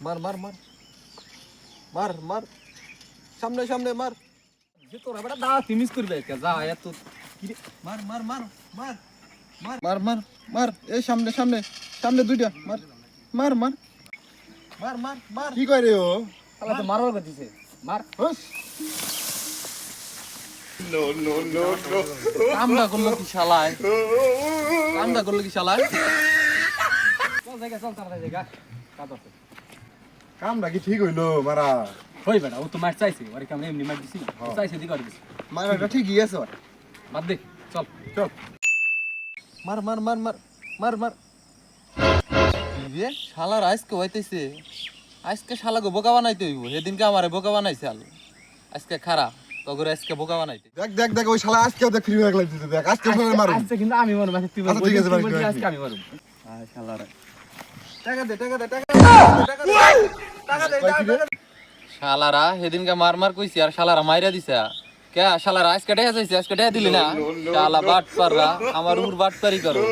মার মার মার মার মার সামনে সামনে মার যে তোরা বেটা দাঁত মিস করবে কে যা এত মার মার মার মার মার মার মার মার এই সামনে সামনে সামনে দুইটা মার মার মার মার মার মার কি করে ও শালা তো মারবার করতেছে মার হুস কামটা করলো কি শালায় কামটা করলো কি শালায় চল জায়গা চল তাড়াতাড়ি জায়গা কাজ আছে কামটা কি ঠিক হইলো মারা হই বেটা ও তো মার চাইছে ওরে কেমন এমনি মার দিছি চাইছে দি করে দিছি মারাটা ঠিকই আছে বাদ দে চল চল মার মার মার মার মার মার রে শালার আজকে হইতেছে আজকে শালাকে বোকা বানাইতে হইব সেদিনকে আমারে বোকা বানাইছে আলো আজকে খারাপ তগরে আজকে বোকা বানাইতে দেখ দেখ দেখ ওই শালা আজকেও দেখ ফ্রি হয়ে লাগতেছে দেখ আজকে ফেলে মারুম আজকে কিন্তু আমি মারব আজকে তুই আচ্ছা ঠিক আছে ভাই আজকে আমি মারব শালারে টাকা দে টাকা দে টাকা দে টাকা দে টাকা দে শালারা সেদিনকে মার মার কইছি আর শালারা মাইরা দিছে কে শালারা আজকে টাকা চাইছে আজকে টাকা দিলি না শালা বাট পাররা আমার উপর বাট পারি করো